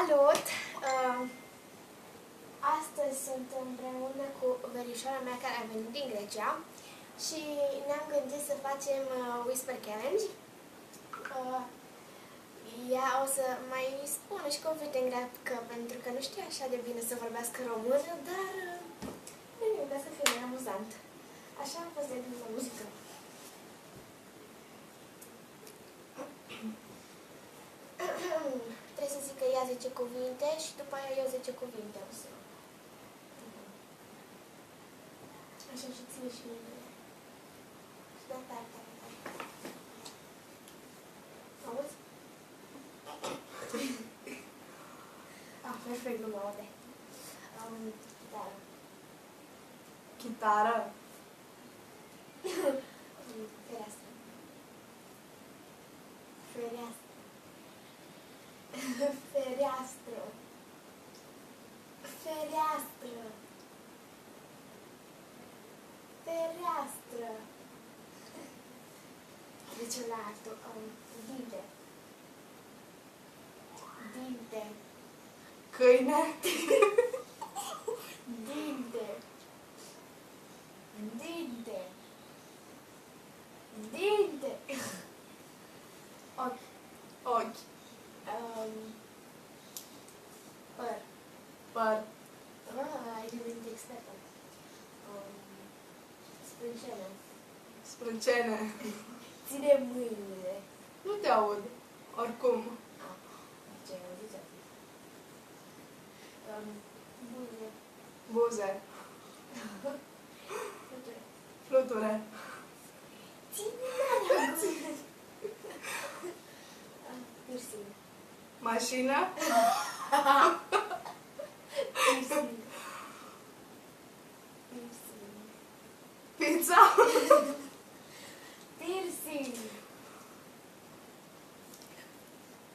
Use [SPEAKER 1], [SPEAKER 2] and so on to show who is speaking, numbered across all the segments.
[SPEAKER 1] Salut! Astăzi sunt împreună cu verișoara mea care a venit din Grecia și ne-am gândit să facem Whisper Challenge. Ea o să mai spună și cuvinte în greacă pentru că nu știe așa de bine să vorbească română, dar ca să fie mai amuzant. Așa am fost de gând la muzică. Trebuie să zic că ea 10 cuvinte și după aia eu 10 cuvinte o să... Așa și ține și mine. Și da, tare. Auzi? Perfect, nu mă aude. Chitară.
[SPEAKER 2] Chitară.
[SPEAKER 1] Fereastră. Fereastră. Fereastră. Fereastră. Fereastră. Trecem la altul. Dinte. Dinte.
[SPEAKER 2] Câine.
[SPEAKER 1] Dinte. Dinte. Dinte. Ochi.
[SPEAKER 2] Ochi.
[SPEAKER 1] Păr.
[SPEAKER 2] Păr.
[SPEAKER 1] Ai devenit expertă. Sprâncenă.
[SPEAKER 2] Sprâncene.
[SPEAKER 1] Ține mâinile.
[SPEAKER 2] Nu te aud. Oricum.
[SPEAKER 1] Ce ai zis? Buze.
[SPEAKER 2] Buze.
[SPEAKER 1] Fluture.
[SPEAKER 2] Fluture.
[SPEAKER 1] Ține piercing.
[SPEAKER 2] Mașină.
[SPEAKER 1] Piercing. Piercing.
[SPEAKER 2] Pizza.
[SPEAKER 1] Piercing.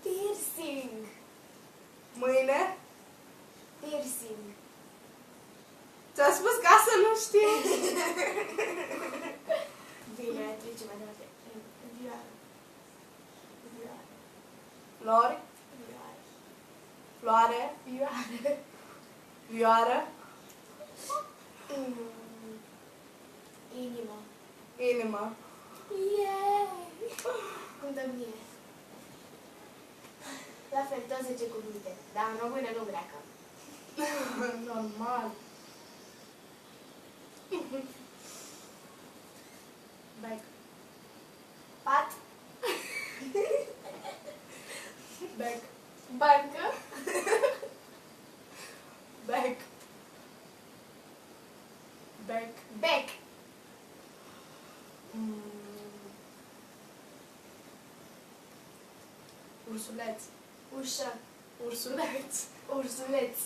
[SPEAKER 1] Piercing.
[SPEAKER 2] Mâine.
[SPEAKER 1] Piercing.
[SPEAKER 2] Ți-a spus ca să nu știi.
[SPEAKER 1] Bine, trecem mai departe. Vioară. Vioară.
[SPEAKER 2] Flori.
[SPEAKER 1] Vioară.
[SPEAKER 2] Floare.
[SPEAKER 1] Vioară.
[SPEAKER 2] Vioară.
[SPEAKER 1] Inimă.
[SPEAKER 2] Inimă.
[SPEAKER 1] Yay! Cum dă mie. La fel, tot 10 cuvinte. Dar în română nu greacă.
[SPEAKER 2] Normal.
[SPEAKER 1] Bec. Pat.
[SPEAKER 2] Bec.
[SPEAKER 1] Bancă.
[SPEAKER 2] Bec. Bec.
[SPEAKER 1] Bec.
[SPEAKER 2] Ursuleț.
[SPEAKER 1] Ușă.
[SPEAKER 2] Ursuleț.
[SPEAKER 1] Ursuleț.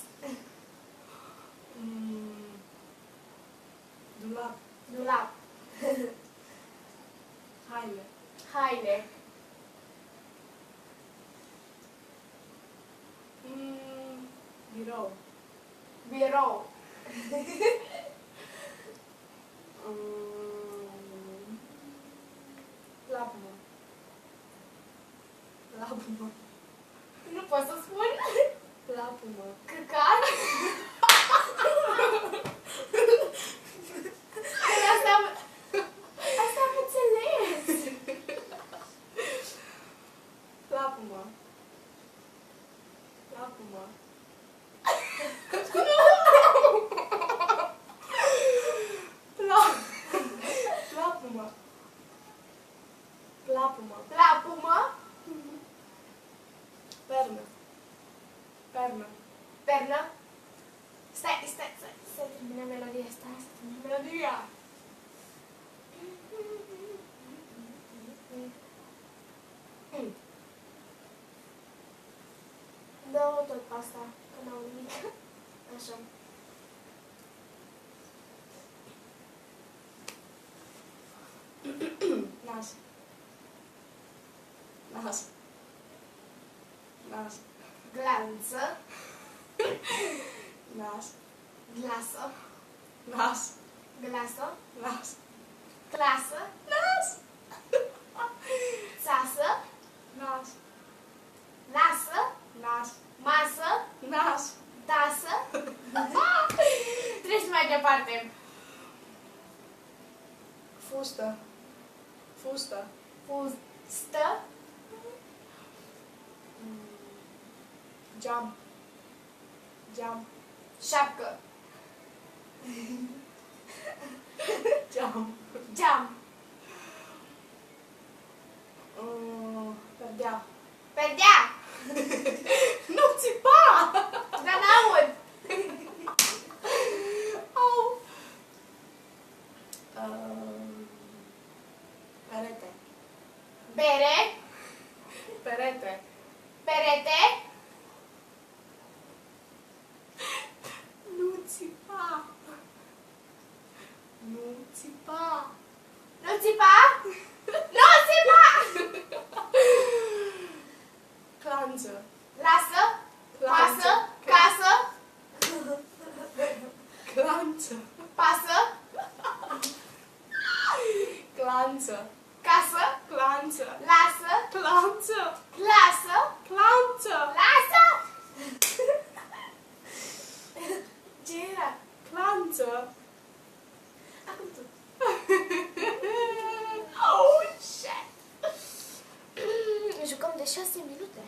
[SPEAKER 2] Dulap.
[SPEAKER 1] Dulap.
[SPEAKER 2] Haine.
[SPEAKER 1] Haine.
[SPEAKER 2] Birou.
[SPEAKER 1] Birou.
[SPEAKER 2] Lapumă. Lapumă.
[SPEAKER 1] Nu pot să spun.
[SPEAKER 2] Lapumă.
[SPEAKER 1] Căcat. Asta am înțeles.
[SPEAKER 2] Lapumă. Lapumă. Lapumă. Lapumă.
[SPEAKER 1] Lapumă.
[SPEAKER 2] Pernă. Pernă.
[SPEAKER 1] Pernă. Stai, termină melodia asta. Melodia. Dă-o tot pe asta, că n-au nimic. Așa.
[SPEAKER 2] Nas. Nas. Nas.
[SPEAKER 1] Glanță.
[SPEAKER 2] Nas.
[SPEAKER 1] Glasă.
[SPEAKER 2] Nas.
[SPEAKER 1] Glasă.
[SPEAKER 2] Nas.
[SPEAKER 1] Clasă.
[SPEAKER 2] Nas.
[SPEAKER 1] Țasă.
[SPEAKER 2] Nas.
[SPEAKER 1] Nasă.
[SPEAKER 2] Nas.
[SPEAKER 1] Masă.
[SPEAKER 2] Nas.
[SPEAKER 1] Dasă. Treci mai departe.
[SPEAKER 2] Fustă. Fustă.
[SPEAKER 1] Fustă.
[SPEAKER 2] Geam. Geam.
[SPEAKER 1] Șapcă.
[SPEAKER 2] Geam.
[SPEAKER 1] Geam.
[SPEAKER 2] Perdea.
[SPEAKER 1] Perdea.
[SPEAKER 2] Nu țipa!
[SPEAKER 1] Dar n-aud.
[SPEAKER 2] Au. Perete.
[SPEAKER 1] Bere.
[SPEAKER 2] Perete.
[SPEAKER 1] Perete.
[SPEAKER 2] Nu țipa. Nu țipa.
[SPEAKER 1] Nu țipa. Nu țipa.
[SPEAKER 2] Clanță.
[SPEAKER 1] Lasă.
[SPEAKER 2] Clanță.
[SPEAKER 1] Pasă. Casă.
[SPEAKER 2] Clanță.
[SPEAKER 1] Pasă.
[SPEAKER 2] Clanță.
[SPEAKER 1] Casă.
[SPEAKER 2] Clanță.
[SPEAKER 1] Lasă.
[SPEAKER 2] Clanță.
[SPEAKER 1] Lasă.
[SPEAKER 2] Clanță.
[SPEAKER 1] Lasă. Ce era?
[SPEAKER 2] Clanță.
[SPEAKER 1] Acum tu.
[SPEAKER 2] Oh, shit.
[SPEAKER 1] Jucăm de 6 minute.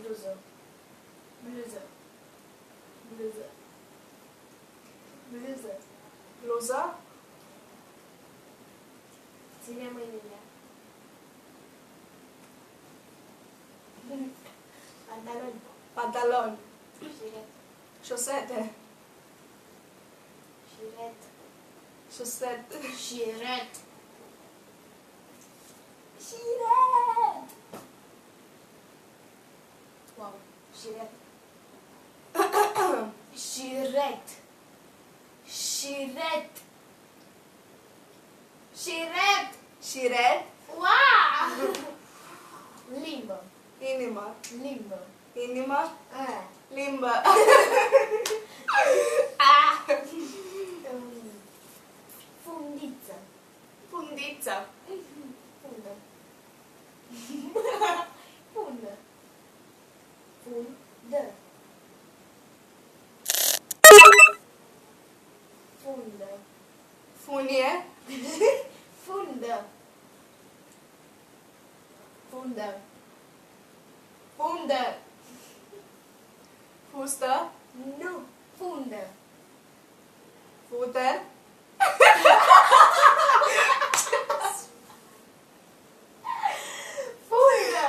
[SPEAKER 1] Bluză. Bluză. Bluză. Bluză.
[SPEAKER 2] Bluză.
[SPEAKER 1] Ține mâinile. Pantaloni.
[SPEAKER 2] Pantaloni.
[SPEAKER 1] Șiret.
[SPEAKER 2] Șosete.
[SPEAKER 1] Șiret.
[SPEAKER 2] Șosete.
[SPEAKER 1] Șiret. Șiret. Wow. Șiret. Șiret. Șiret. Șiret.
[SPEAKER 2] Șiret.
[SPEAKER 1] Wow! Limbă.
[SPEAKER 2] Inimă.
[SPEAKER 1] Limbă.
[SPEAKER 2] Inimă. Limbă.
[SPEAKER 1] Fundiță.
[SPEAKER 2] Fundiță.
[SPEAKER 1] Fundă. Fundă. Fundă. Fundă.
[SPEAKER 2] Funie.
[SPEAKER 1] Fundă. Fundă.
[SPEAKER 2] Fundă. Fustă.
[SPEAKER 1] Nu. Fundă.
[SPEAKER 2] Futer.
[SPEAKER 1] Fundă.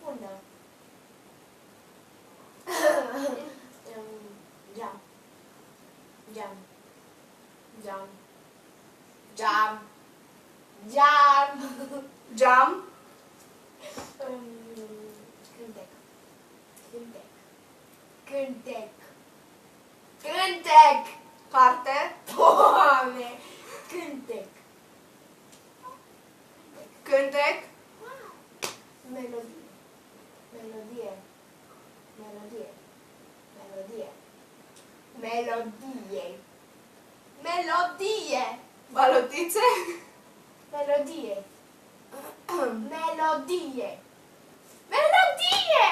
[SPEAKER 1] Fundă. Geam. Geam. Geam. Geam. Geam.
[SPEAKER 2] Geam.
[SPEAKER 1] Cântec. Cântec. Cântec. Cântec.
[SPEAKER 2] Carte.
[SPEAKER 1] Doamne! Cântec.
[SPEAKER 2] Cântec.
[SPEAKER 1] Melodie. Melodie. Melodie. Melodie. Melodie. Melodie.
[SPEAKER 2] Balotițe.
[SPEAKER 1] Melodie. Melodie. Melodie.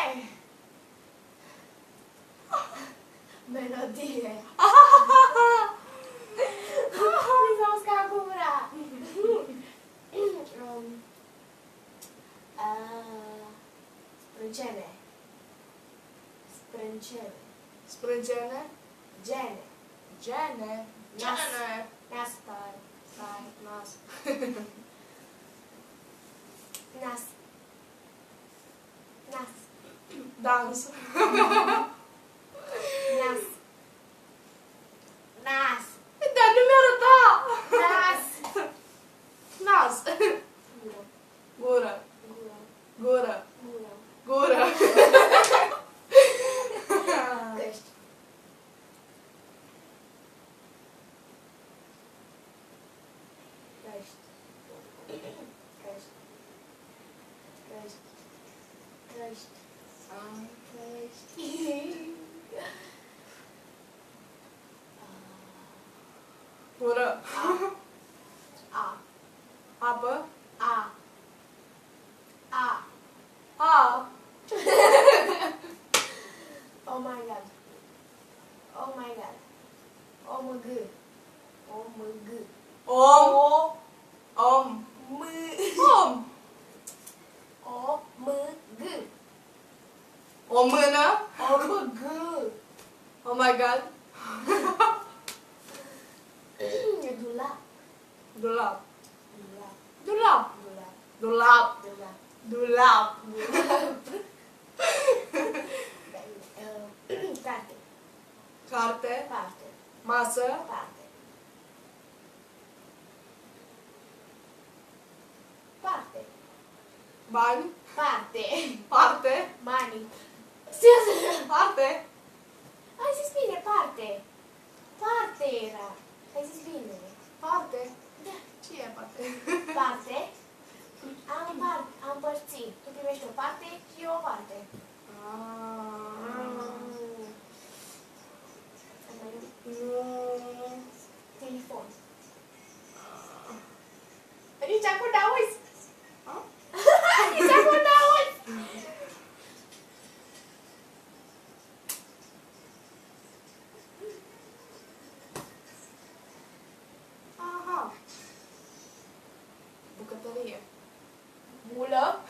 [SPEAKER 1] Melodie. Mi s-a uscat gura. Sprâncene. Sprâncene.
[SPEAKER 2] Sprâncene.
[SPEAKER 1] Gene.
[SPEAKER 2] Gene.
[SPEAKER 1] Nas.
[SPEAKER 2] Gene.
[SPEAKER 1] Nas. Stai.
[SPEAKER 2] Nas.
[SPEAKER 1] Nas. Nas.
[SPEAKER 2] Dans.
[SPEAKER 1] Nas. Nas.
[SPEAKER 2] Dar nu mi-a arătat.
[SPEAKER 1] Nas.
[SPEAKER 2] Nas.
[SPEAKER 1] Gură.
[SPEAKER 2] Gură.
[SPEAKER 1] Gură.
[SPEAKER 2] Gură.
[SPEAKER 1] Gură.
[SPEAKER 2] Gură.
[SPEAKER 1] Căști. Căști. Căști. Căști. Căști. Căști.
[SPEAKER 2] Gură.
[SPEAKER 1] A.
[SPEAKER 2] Apă.
[SPEAKER 1] A. A.
[SPEAKER 2] O mână.
[SPEAKER 1] O mâgă.
[SPEAKER 2] Oh my god.
[SPEAKER 1] Dulap.
[SPEAKER 2] Dulap.
[SPEAKER 1] Dulap.
[SPEAKER 2] Dulap.
[SPEAKER 1] Dulap.
[SPEAKER 2] Dulap.
[SPEAKER 1] Dulap. Carte.
[SPEAKER 2] Carte.
[SPEAKER 1] Parte.
[SPEAKER 2] Masă.
[SPEAKER 1] Parte. Parte.
[SPEAKER 2] Bani.
[SPEAKER 1] Parte.
[SPEAKER 2] Parte.
[SPEAKER 1] Money. Serios?
[SPEAKER 2] Parte.
[SPEAKER 1] Ai zis bine, parte. Parte era. Ai zis bine.
[SPEAKER 2] Parte.
[SPEAKER 1] Da.
[SPEAKER 2] Ce e parte?
[SPEAKER 1] Parte. Am împărțit. Tu primești o parte și eu o parte. Telefon. Nici acum n-auzi. Nici acum n-auzi.
[SPEAKER 2] Aha. Bucătărie.
[SPEAKER 1] Bulă.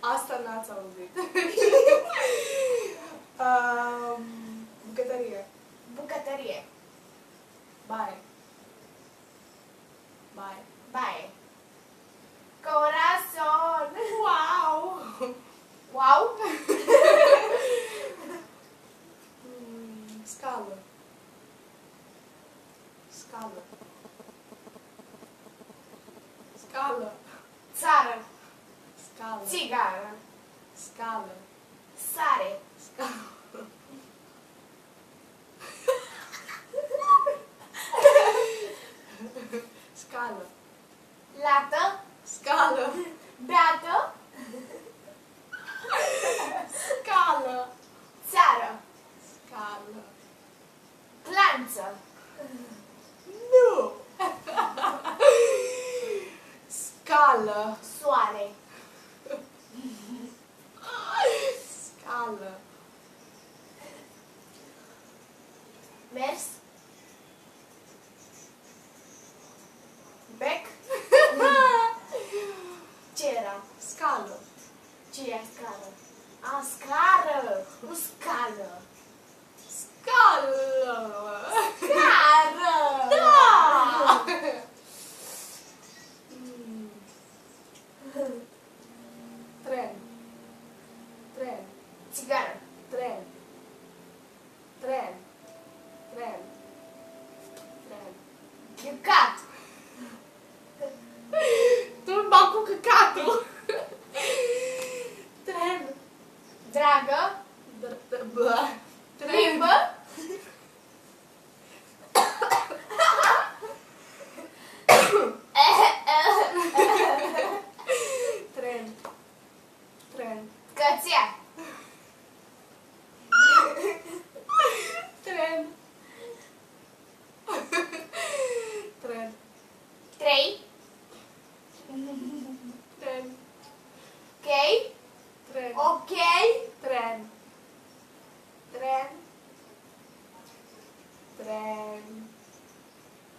[SPEAKER 2] Asta n-ați auzit. Bucătărie.
[SPEAKER 1] Bucătărie.
[SPEAKER 2] Baie. Baie.
[SPEAKER 1] Baie. Corazon.
[SPEAKER 2] Wow!
[SPEAKER 1] Wow.
[SPEAKER 2] Scală. Scală. Scală.
[SPEAKER 1] Țară.
[SPEAKER 2] Scală.
[SPEAKER 1] Țigară.
[SPEAKER 2] Scală.
[SPEAKER 1] Sare.
[SPEAKER 2] Scală. Scală.
[SPEAKER 1] Lată.
[SPEAKER 2] Scală.
[SPEAKER 1] Beată.
[SPEAKER 2] Scală.
[SPEAKER 1] Țară.
[SPEAKER 2] Scală.
[SPEAKER 1] Planță.
[SPEAKER 2] Nu! Scală.
[SPEAKER 1] Soare.
[SPEAKER 2] Scală.
[SPEAKER 1] Mers. Bec. Ce era?
[SPEAKER 2] Scală.
[SPEAKER 1] Ce e scară? A, scară. Nu scală.
[SPEAKER 2] Scală.
[SPEAKER 1] Scară.
[SPEAKER 2] Da! Tren. Tren.
[SPEAKER 1] Țigară.
[SPEAKER 2] Tren. Tren. Tren. Tren.
[SPEAKER 1] Căcat.
[SPEAKER 2] Tu mă cu căcatul. Tren.
[SPEAKER 1] Dragă.
[SPEAKER 2] Bă. Tren.
[SPEAKER 1] Limbă.
[SPEAKER 2] Tren. Tren.
[SPEAKER 1] Cățea.
[SPEAKER 2] Tren. Tren.
[SPEAKER 1] Trei.
[SPEAKER 2] Tren.
[SPEAKER 1] Ok.
[SPEAKER 2] Tren.
[SPEAKER 1] Ok.
[SPEAKER 2] Tren. Tren. Tren.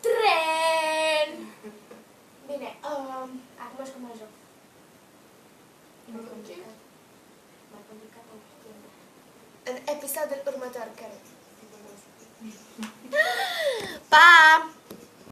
[SPEAKER 1] Tren. Bine. Acum și cum mă joc. Mai complicat. Mai complicat. În episodul următor, care? Pa!